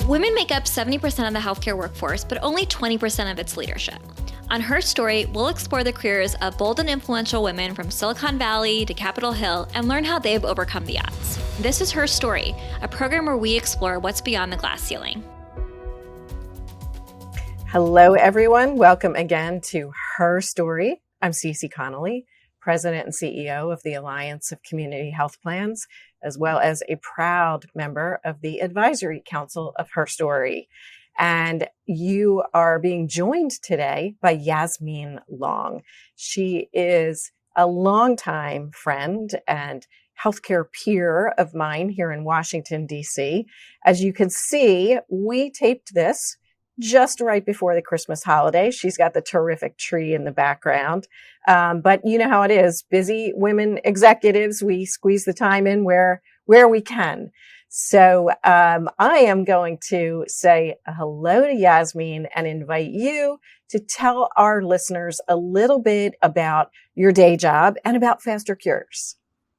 Women make up 70% of the healthcare workforce, but only 20% of its leadership. On Her Story, we'll explore the careers of bold and influential women from Silicon Valley to Capitol Hill and learn how they've overcome the odds. This is Her Story, a program where we explore what's beyond the glass ceiling. Hello, everyone. Welcome again to Her Story. I'm Ceci, Connolly, President and CEO of the Alliance of Community Health Plans, as well as a proud member of the Advisory Council of Her Story. And you are being joined today by Yasmeen Long. She is a longtime friend and healthcare peer of mine here in Washington, D.C. As you can see, we taped this just right before the Christmas holiday. She's got the terrific tree in the background. But you know how it is. Busy women executives, we squeeze the time in where we can. So I am going to say hello to Yasmeen and invite you to tell our listeners a little bit about your day job and about FasterCures.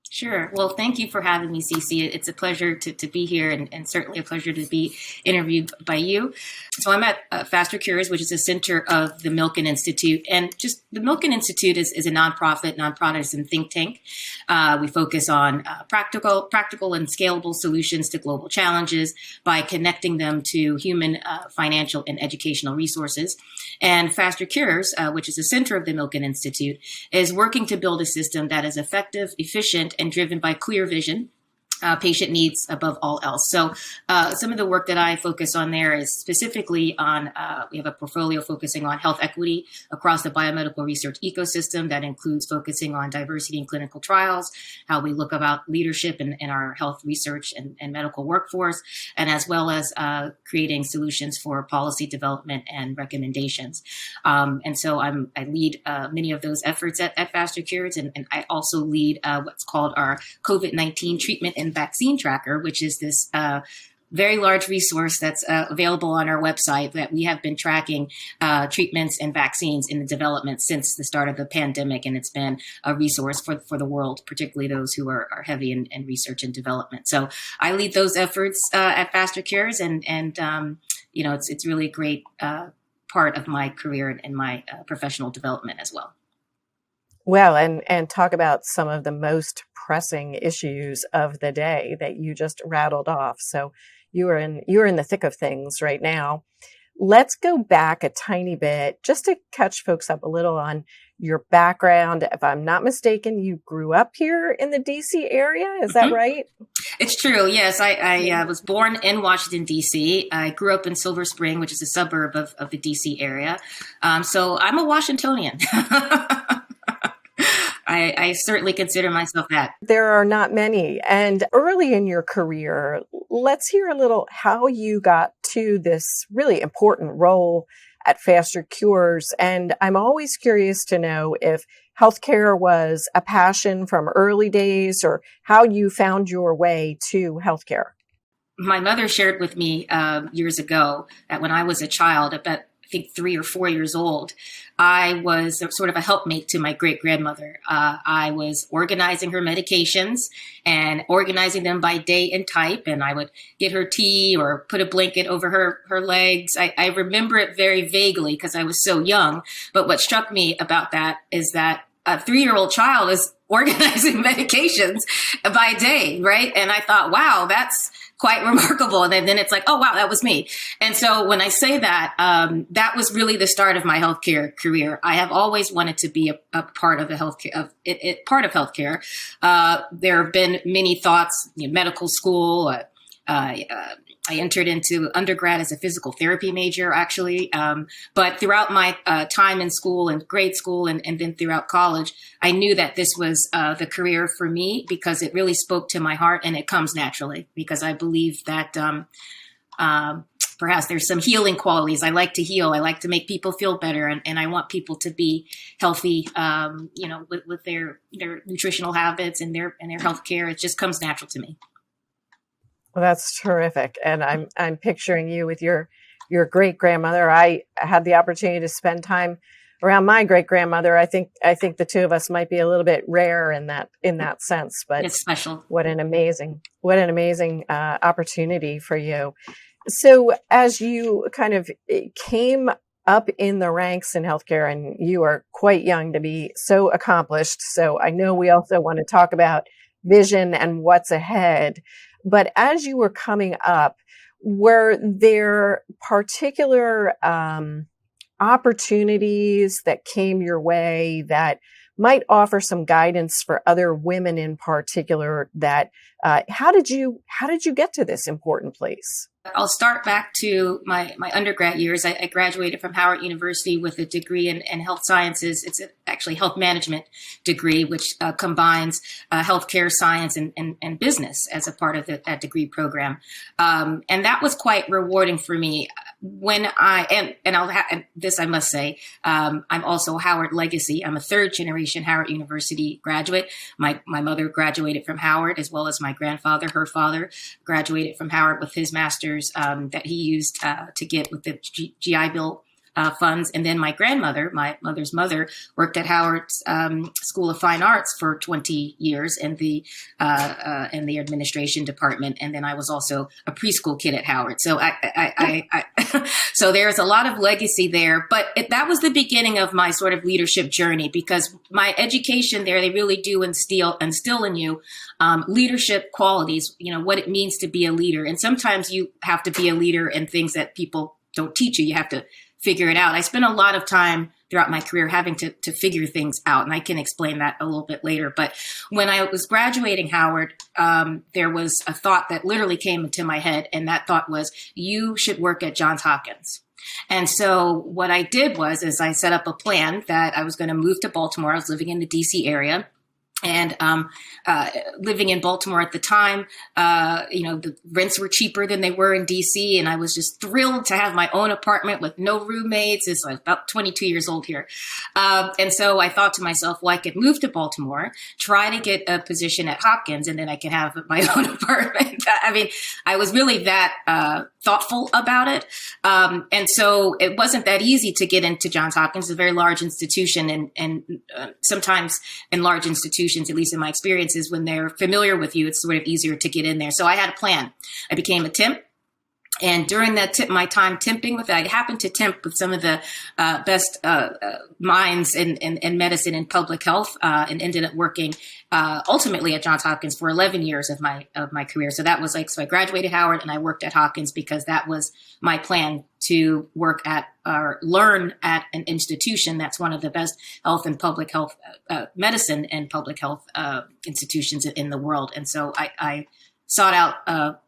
Sure. Well, thank you for having me, Ceci. It's a pleasure to be here and certainly a pleasure to be interviewed by you. So I'm at FasterCures, which is a center of the Milken Institute. And just the Milken Institute is a nonprofit think tank. We focus on practical and scalable solutions to global challenges by connecting them to human, financial, and educational resources. And FasterCures, which is a center of the Milken Institute, is working to build a system that is effective, efficient, and driven by clear vision, patient needs above all else. So some of the work that I focus on there is specifically on, we have a portfolio focusing on health equity across the biomedical research ecosystem that includes focusing on diversity in clinical trials, how we look about leadership in our health research and medical workforce, and as well as creating solutions for policy development and recommendations. And so I lead many of those efforts at FasterCures, and I also lead what's called our COVID-19 treatment and vaccine tracker, which is this very large resource that's available on our website that we have been tracking treatments and vaccines in the development since the start of the pandemic. And it's been a resource for the world, particularly those who are heavy in research and development. So I lead those efforts at FasterCures, and it's really a great part of my career and my professional development as well. Well, and talk about some of the most pressing issues of the day that you just rattled off. So you're in the thick of things right now. Let's go back a tiny bit just to catch folks up a little on your background. If I'm not mistaken, you grew up here in the DC area. Is that right? It's true. Yes. I was born in Washington, D.C. I grew up in Silver Spring, which is a suburb of the D.C. area. So I'm a Washingtonian. I certainly consider myself that. There are not many. And early in your career, let's hear a little how you got to this really important role at FasterCures. And I'm always curious to know if healthcare was a passion from early days or how you found your way to healthcare. My mother shared with me years ago that when I was a child, about I think 3 or 4 years old, I was sort of a helpmate to my great-grandmother. I was organizing her medications and organizing them by date and type, and I would get her tea or put a blanket over her legs. I remember it very vaguely because I was so young, but what struck me about that is that a 3-year-old child is organizing medications by day, right? And I thought, wow, that's quite remarkable. And then it's like, oh, wow, that was me. And so when I say that, that was really the start of my healthcare career. I have always wanted to be a part of the healthcare, part of healthcare. There have been many thoughts, medical school. I entered into undergrad as a physical therapy major, actually. But throughout my time in school and grade school and then throughout college, I knew that this was the career for me because it really spoke to my heart and it comes naturally because I believe that perhaps there's some healing qualities. I like to heal. I like to make people feel better. And I want people to be healthy, with their nutritional habits and their healthcare. It just comes natural to me. Well, that's terrific. And I'm picturing you with your great grandmother. I had the opportunity to spend time around my great grandmother. I think the two of us might be a little bit rare in that sense, but it's special. What an amazing opportunity for you. So as you kind of came up in the ranks in healthcare, and you are quite young to be so accomplished. So I know we also want to talk about vision and what's ahead. But as you were coming up, were there particular opportunities that came your way that might offer some guidance for other women in particular? That how did you get to this important place? I'll start back to my undergrad years. I graduated from Howard University with a degree in health sciences. It's actually health management degree, which combines healthcare science and business as a part of that degree program. And that was quite rewarding for me. When and this I must say, I'm also Howard legacy. I'm a third generation Howard University graduate. My mother graduated from Howard, as well as my grandfather. Her father graduated from Howard with his master's that he used to get with the GI Bill funds. And then my grandmother, my mother's mother, worked at Howard's School of Fine Arts for 20 years in the administration department. And then I was also a preschool kid at Howard. So so there's a lot of legacy there. But that was the beginning of my sort of leadership journey, because my education there, they really do instill in you leadership qualities, what it means to be a leader. And sometimes you have to be a leader in things that people don't teach you. You have to figure it out. I spent a lot of time throughout my career having to figure things out, and I can explain that a little bit later. But when I was graduating Howard, there was a thought that literally came into my head, and that thought was, you should work at Johns Hopkins. And so what I did was I set up a plan that I was going to move to Baltimore. I was living in the DC area. And living in Baltimore at the time, the rents were cheaper than they were in DC. And I was just thrilled to have my own apartment with no roommates. It's like about 22 years old here. And so I thought to myself, well, I could move to Baltimore, try to get a position at Hopkins, and then I can have my own apartment. I mean, I was really that thoughtful about it. And so it wasn't that easy to get into Johns Hopkins. It's a very large institution. And sometimes in large institutions, at least in my experiences, when they're familiar with you, it's sort of easier to get in there. So I had a plan. I became a temp. And during my time temping with it, I happened to temp with some of the best minds in medicine and public health, and ended up working ultimately at Johns Hopkins for 11 years of my career. So that was so I graduated Howard and I worked at Hopkins because that was my plan, to work at or learn at an institution that's one of the best health and public health medicine and public health institutions in the world. And so I sought out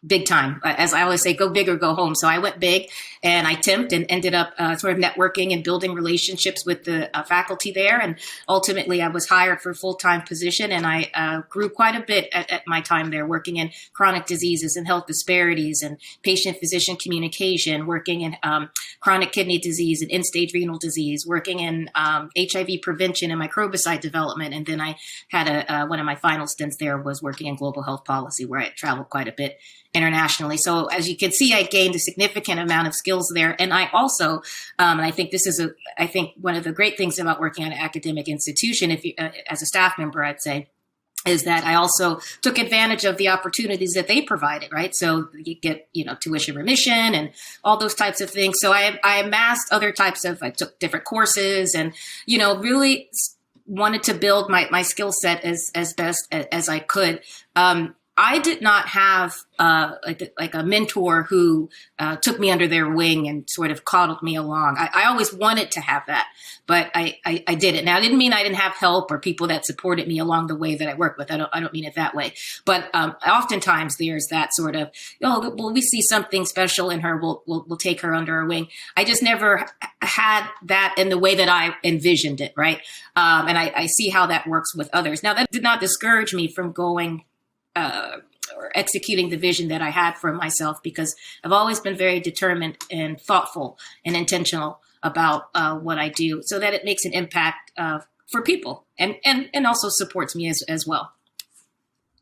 big time. As I always say, go big or go home. So I went big and I temped and ended up sort of networking and building relationships with the faculty there. And ultimately I was hired for a full-time position, and I grew quite a bit at my time there, working in chronic diseases and health disparities and patient-physician communication, working in chronic kidney disease and end-stage renal disease, working in HIV prevention and microbicide development. And then I had one of my final stints there was working in global health policy, where I traveled quite a bit internationally. So as you can see, I gained a significant amount of skills there. And I also, and I think this is one of the great things about working at an academic institution, if you, as a staff member, I'd say, is that I also took advantage of the opportunities that they provided, right? So you get, tuition remission and all those types of things. So I amassed other types of, I took different courses and, really wanted to build my skill set as best as I could. I did not have like a mentor who took me under their wing and sort of coddled me along. I always wanted to have that, but I didn't. Now, it didn't mean I didn't have help or people that supported me along the way that I worked with. I don't mean it that way. But oftentimes there's that sort of, well, we see something special in her. We'll take her under our wing. I just never had that in the way that I envisioned it, right? And I see how that works with others. Now, that did not discourage me from going or executing the vision that I had for myself, because I've always been very determined and thoughtful and intentional about what I do, so that it makes an impact for people and also supports me as well.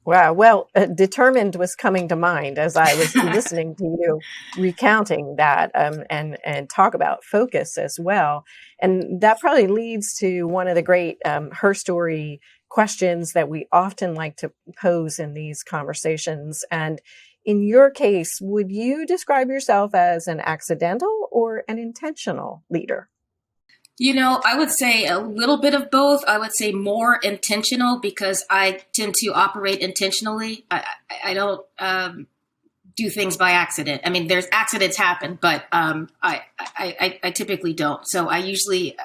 Wow. Well, determined was coming to mind as I was listening to you recounting that and talk about focus as well. And that probably leads to one of the great Her Story questions that we often like to pose in these conversations. And In your case, would you describe yourself as an accidental or an intentional leader? I would say a little bit of both. I would say more intentional because I tend to operate intentionally. I don't do things by accident. I mean, there's accidents happen, but I typically don't. So I usually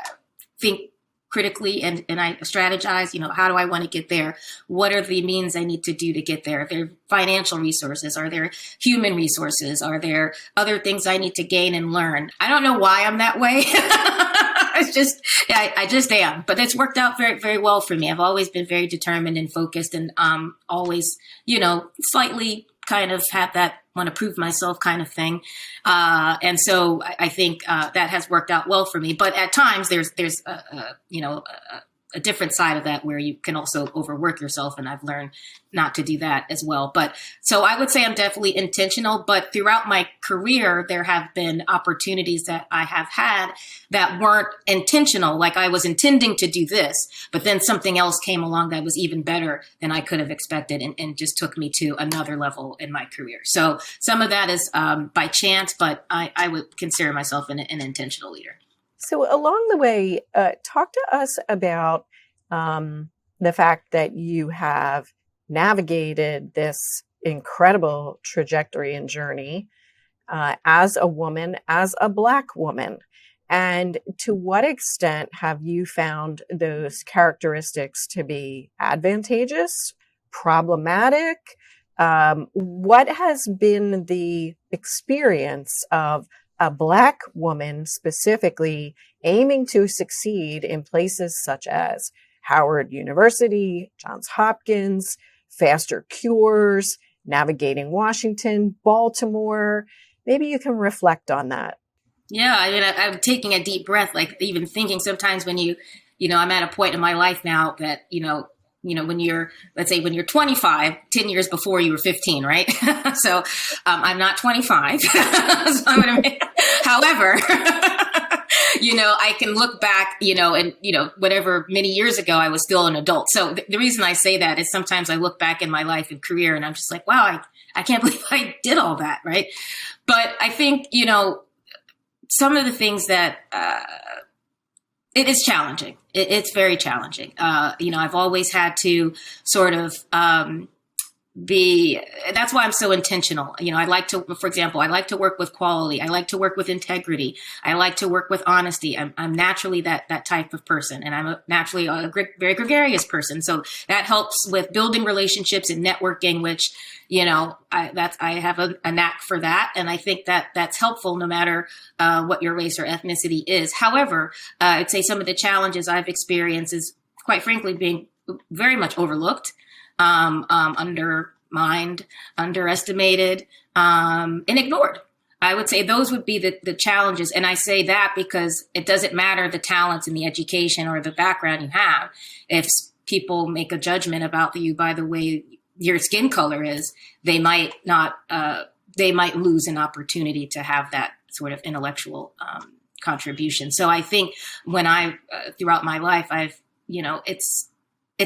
think critically and I strategize, how do I want to get there? What are the means I need to do to get there? Are there financial resources? Are there human resources? Are there other things I need to gain and learn? I don't know why I'm that way. I just am, but it's worked out very, very well for me. I've always been very determined and focused and always, slightly kind of have that want to prove myself kind of thing. And so I think that has worked out well for me. But at times there's a different side of that where you can also overwork yourself. And I've learned not to do that as well. But so I would say I'm definitely intentional. But throughout my career, there have been opportunities that I have had that weren't intentional. Like I was intending to do this, but then something else came along that was even better than I could have expected and just took me to another level in my career. So some of that is by chance, but I would consider myself an intentional leader. So along the way, talk to us about the fact that you have navigated this incredible trajectory and journey as a woman, as a Black woman. And to what extent have you found those characteristics to be advantageous, problematic? What has been the experience of a Black woman specifically aiming to succeed in places such as Howard University, Johns Hopkins, FasterCures, navigating Washington, Baltimore? Maybe you can reflect on that. Yeah, I mean, I'm taking a deep breath, like even thinking sometimes when I'm at a point in my life now that, when you're, let's say when you're 25, 10 years before you were 15, right? So I'm not 25. However, I can look back, and, whatever many years ago, I was still an adult. So the reason I say that is sometimes I look back in my life and career and I'm just like, wow, I can't believe I did all that, right? But I think, some of the things that it is challenging. It's very challenging. I've always had to sort of that's why I'm so intentional. I like to, for example, I like to work with quality. I like to work with integrity. I like to work with honesty. I'm naturally that type of person, and I'm naturally a very gregarious person. So that helps with building relationships and networking, which, I have a knack for that. And I think that that's helpful no matter what your race or ethnicity is. However, I'd say some of the challenges I've experienced is, quite frankly, being very much overlooked, undermined, underestimated, and ignored. I would say those would be the challenges. And I say that because it doesn't matter the talents and the education or the background you have. If people make a judgment about you by the way your skin color is, they might lose an opportunity to have that sort of intellectual contribution. So I think when throughout my life, it's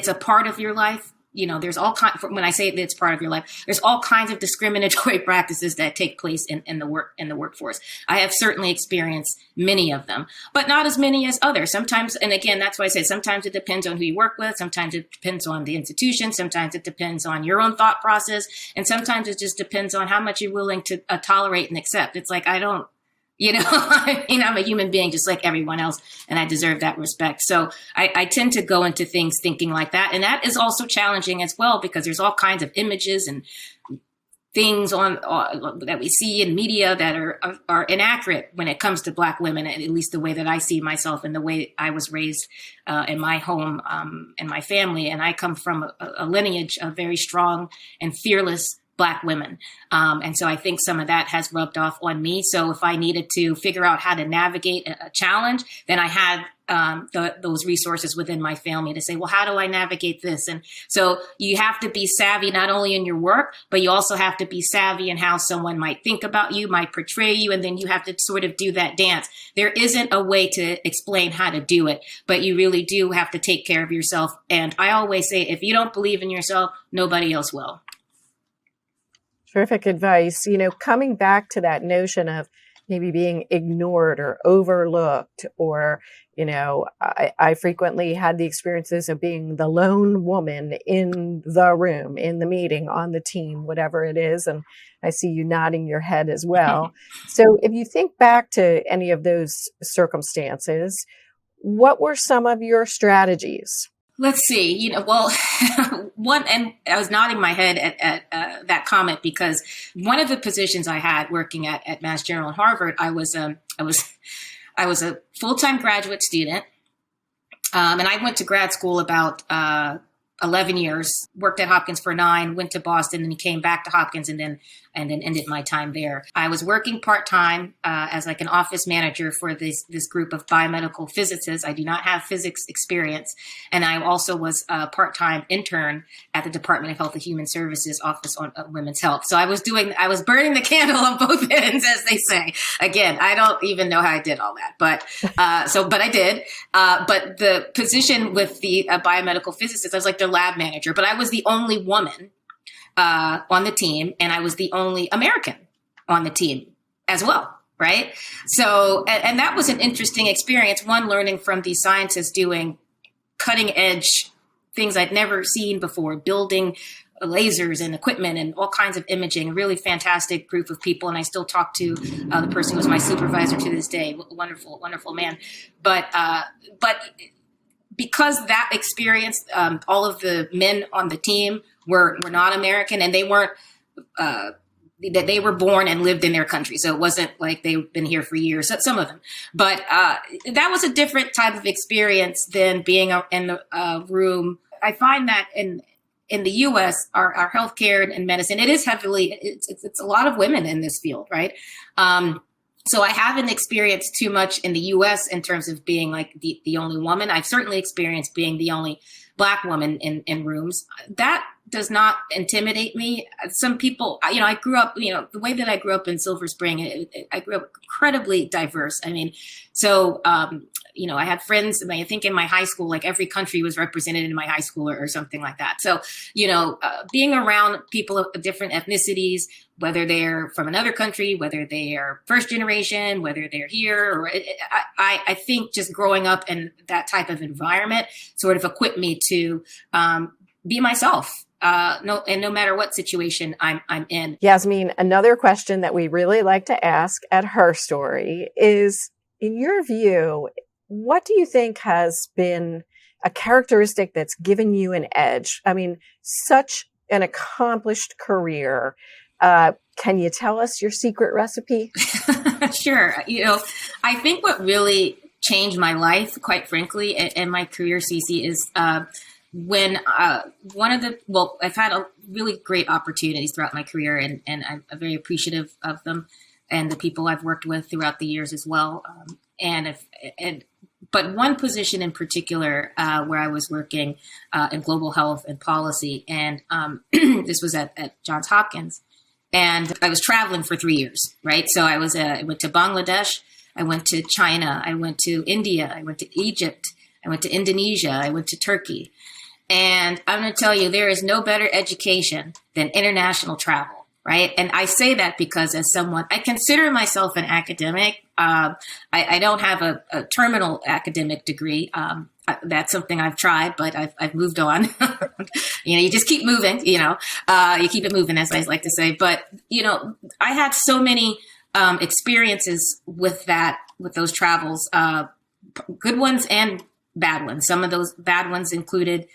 a part of your life. There's all kinds, when I say it's part of your life, there's all kinds of discriminatory practices that take place in the workforce. I have certainly experienced many of them, but not as many as others. Sometimes, and again, that's why I say sometimes it depends on who you work with. Sometimes it depends on the institution. Sometimes it depends on your own thought process. And sometimes it just depends on how much you're willing to tolerate and accept. It's like, I'm a human being just like everyone else, and I deserve that respect. So I tend to go into things thinking like that. And that is also challenging as well, because there's all kinds of images and things that we see in media that are inaccurate when it comes to Black women, at least the way that I see myself and the way I was raised in my home and my family. And I come from a lineage of very strong and fearless Black women. And so I think some of that has rubbed off on me. So if I needed to figure out how to navigate a challenge, then I had those resources within my family to say, well, how do I navigate this? And so you have to be savvy, not only in your work, but you also have to be savvy in how someone might think about you, might portray you. And then you have to sort of do that dance. There isn't a way to explain how to do it, but you really do have to take care of yourself. And I always say, if you don't believe in yourself, nobody else will. Terrific advice. Coming back to that notion of maybe being ignored or overlooked, or, I frequently had the experiences of being the lone woman in the room, in the meeting, on the team, whatever it is. And I see you nodding your head as well. So if you think back to any of those circumstances, what were some of your strategies? Let's see, one, and I was nodding my head at that comment because one of the positions I had working at Mass General and Harvard, I was a full-time graduate student, and I went to grad school about 11 years, worked at Hopkins for 9, went to Boston, and came back to Hopkins, and then ended my time there. I was working part-time as like an office manager for this group of biomedical physicists. I do not have physics experience. And I also was a part-time intern at the Department of Health and Human Services Office on Women's Health. So I was burning the candle on both ends, as they say. Again, I don't even know how I did all that, but I did. But the position with the biomedical physicists, I was like their lab manager, but I was the only woman on the team, and I was the only American on the team as well, right? So, and that was an interesting experience, one, learning from these scientists doing cutting edge things I'd never seen before, building lasers and equipment and all kinds of imaging, a really fantastic group of people. And I still talk to the person who was my supervisor to this day, wonderful, wonderful man. But because that experience, all of the men on the team were not American, and they weren't, that they were born and lived in their country. So it wasn't like they've been here for years, some of them. But that was a different type of experience than being in the room. I find that in the U.S., our healthcare and medicine, it is heavily, it's a lot of women in this field, right? So I haven't experienced too much in the U.S. in terms of being like the only woman. I've certainly experienced being the only Black woman in rooms. That does not intimidate me. Some people, I grew up, the way that I grew up in Silver Spring, I grew up incredibly diverse. I mean, so, I had friends, I think in my high school, like every country was represented in my high school or something like that. So, being around people of different ethnicities, whether they're from another country, whether they are first generation, whether they're here, or I think just growing up in that type of environment sort of equipped me to be myself. No matter what situation I'm in. Yasmeen, another question that we really like to ask at Her Story is, in your view, what do you think has been a characteristic that's given you an edge? I mean, such an accomplished career. Can you tell us your secret recipe? Sure. I think what really changed my life, quite frankly, and my career, Ceci, is when I've had a really great opportunities throughout my career, and I'm very appreciative of them and the people I've worked with throughout the years as well. But one position in particular where I was working in global health and policy, and this was at Johns Hopkins, and I was traveling for 3 years, right? So I went to Bangladesh, I went to China, I went to India, I went to Egypt, I went to Indonesia, I went to Turkey. And I'm going to tell you, there is no better education than international travel, right? And I say that because as someone, I consider myself an academic. I don't have a terminal academic degree. That's something I've tried, but I've moved on. You just keep moving, you keep it moving, as I like to say. But, I had so many experiences with those travels, good ones and bad ones. Some of those bad ones included,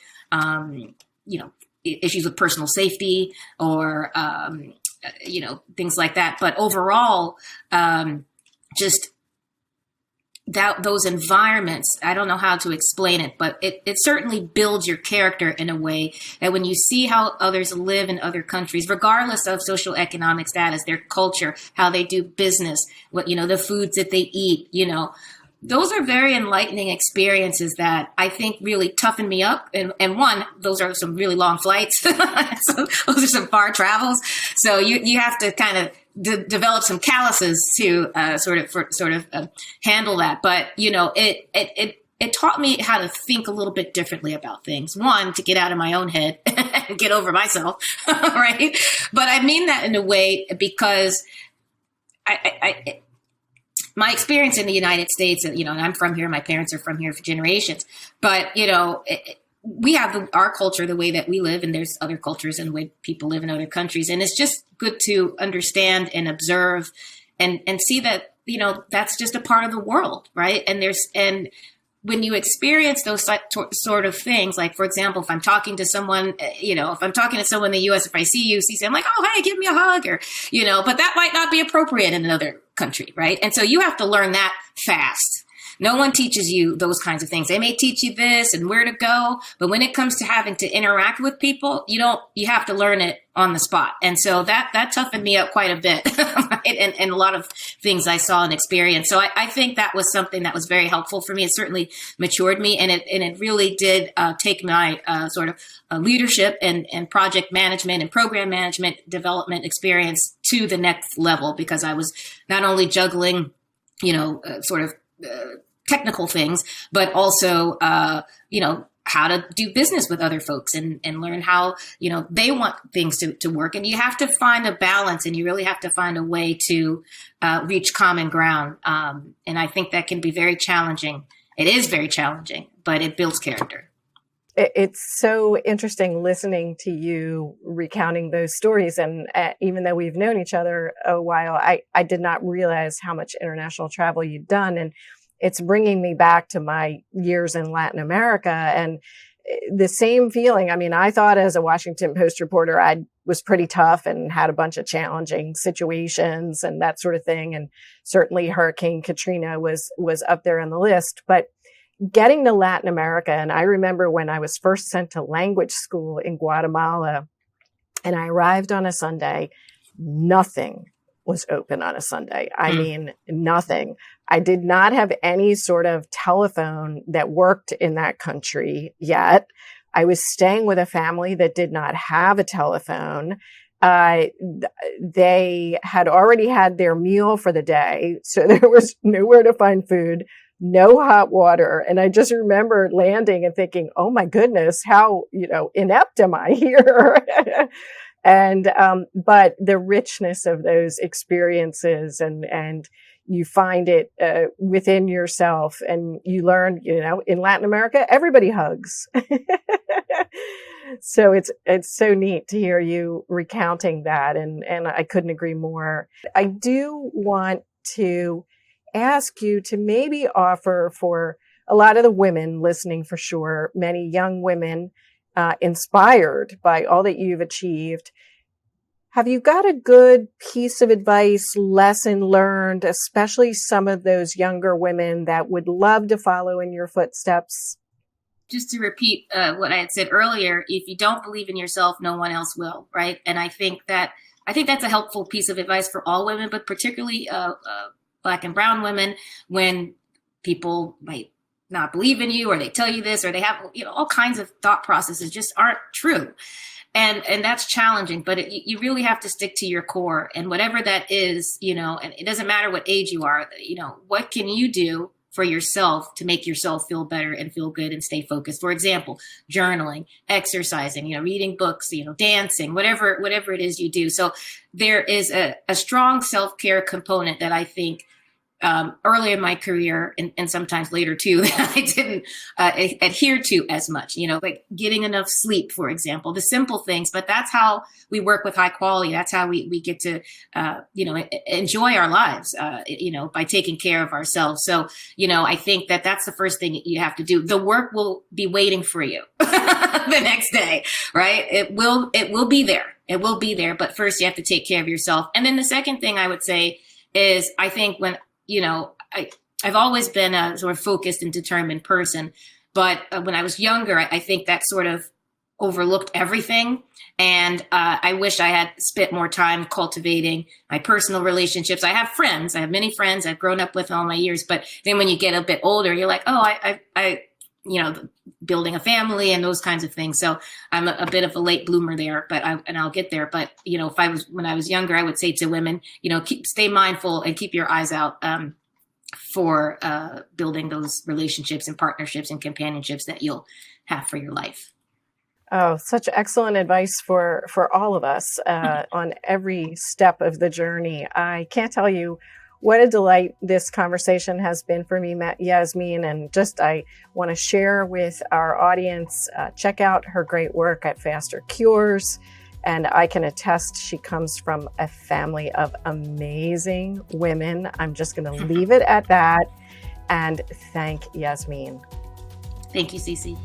issues with personal safety or, things like that. But overall, just those environments, I don't know how to explain it, but it certainly builds your character in a way that when you see how others live in other countries, regardless of social economic status, their culture, how they do business, the foods that they eat, those are very enlightening experiences that I think really toughen me up. And one, those are some really long flights. So those are some far travels. So you have to kind of develop some calluses to sort of handle that. But it it taught me how to think a little bit differently about things. One, to get out of my own head and get over myself, right? But I mean that in a way because my experience in the United States, and I'm from here, my parents are from here for generations, but, we have our culture, the way that we live, and there's other cultures and the way people live in other countries. And it's just good to understand and observe and see that, that's just a part of the world, right? And when you experience those sort of things, like, for example, if I'm talking to someone, if I'm talking to someone in the US, if I see you, Ceci, I'm like, oh, hey, give me a hug, or, but that might not be appropriate in another country, right? And so you have to learn that fast. No one teaches you those kinds of things. They may teach you this and where to go, but when it comes to having to interact with people, you have to learn it on the spot. And so that toughened me up quite a bit, right? And a lot of things I saw and experienced. So I think that was something that was very helpful for me. It certainly matured me, and it really did take my sort of leadership and project management and program management development experience to the next level, because I was not only juggling, technical things, but also, how to do business with other folks and learn how, they want things to work. And you have to find a balance, and you really have to find a way to reach common ground. And I think that can be very challenging. It is very challenging, but it builds character. It's so interesting listening to you recounting those stories. And even though we've known each other a while, I did not realize how much international travel you'd done. And it's bringing me back to my years in Latin America and the same feeling. I mean, I thought as a Washington Post reporter, I was pretty tough and had a bunch of challenging situations and that sort of thing. And certainly Hurricane Katrina was up there on the list. But getting to Latin America, and I remember when I was first sent to language school in Guatemala, and I arrived on a Sunday, nothing was open on a Sunday. I mean, nothing. I did not have any sort of telephone that worked in that country yet. I was staying with a family that did not have a telephone. They had already had their meal for the day, so there was nowhere to find food, no hot water. And I just remember landing and thinking, oh my goodness, how, inept am I here? And, but the richness of those experiences and you find it, within yourself, and you learn, in Latin America, everybody hugs. So it's so neat to hear you recounting that. And I couldn't agree more. I do want to ask you to maybe offer for a lot of the women listening, for sure, many young women, inspired by all that you've achieved. Have you got a good piece of advice, lesson learned, especially some of those younger women that would love to follow in your footsteps? Just to repeat what I had said earlier, if you don't believe in yourself, no one else will, right? And I think that's a helpful piece of advice for all women, but particularly Black and brown women, when people might not believe in you, or they tell you this, or they have, all kinds of thought processes just aren't true. And that's challenging, but you really have to stick to your core, and whatever that is, and it doesn't matter what age you are, what can you do for yourself to make yourself feel better and feel good and stay focused? For example, journaling, exercising, reading books, dancing, whatever it is you do. So there is a strong self-care component that I think early in my career, and sometimes later too, that I didn't adhere to as much, like getting enough sleep, for example, the simple things. But that's how we work with high quality. That's how we get to, enjoy our lives, by taking care of ourselves. So, I think that's the first thing you have to do. The work will be waiting for you the next day, right? It will be there. It will be there. But first you have to take care of yourself. And then the second thing I would say is, I think when, I've always been a sort of focused and determined person, but when I was younger, I think that sort of overlooked everything. And I wish I had spent more time cultivating my personal relationships. I have friends. I have many friends I've grown up with all my years. But then when you get a bit older, you're like, oh, I building a family and those kinds of things. So I'm a bit of a late bloomer there, and I'll get there. But, when I was younger, I would say to women, stay mindful and keep your eyes out. for building those relationships and partnerships and companionships that you'll have for your life. Oh, such excellent advice for all of us on every step of the journey. I can't tell you what a delight this conversation has been for me, Yasmeen. And just I want to share with our audience, check out her great work at FasterCures. And I can attest she comes from a family of amazing women. I'm just going to leave it at that. And thank Yasmeen. Thank you, Ceci.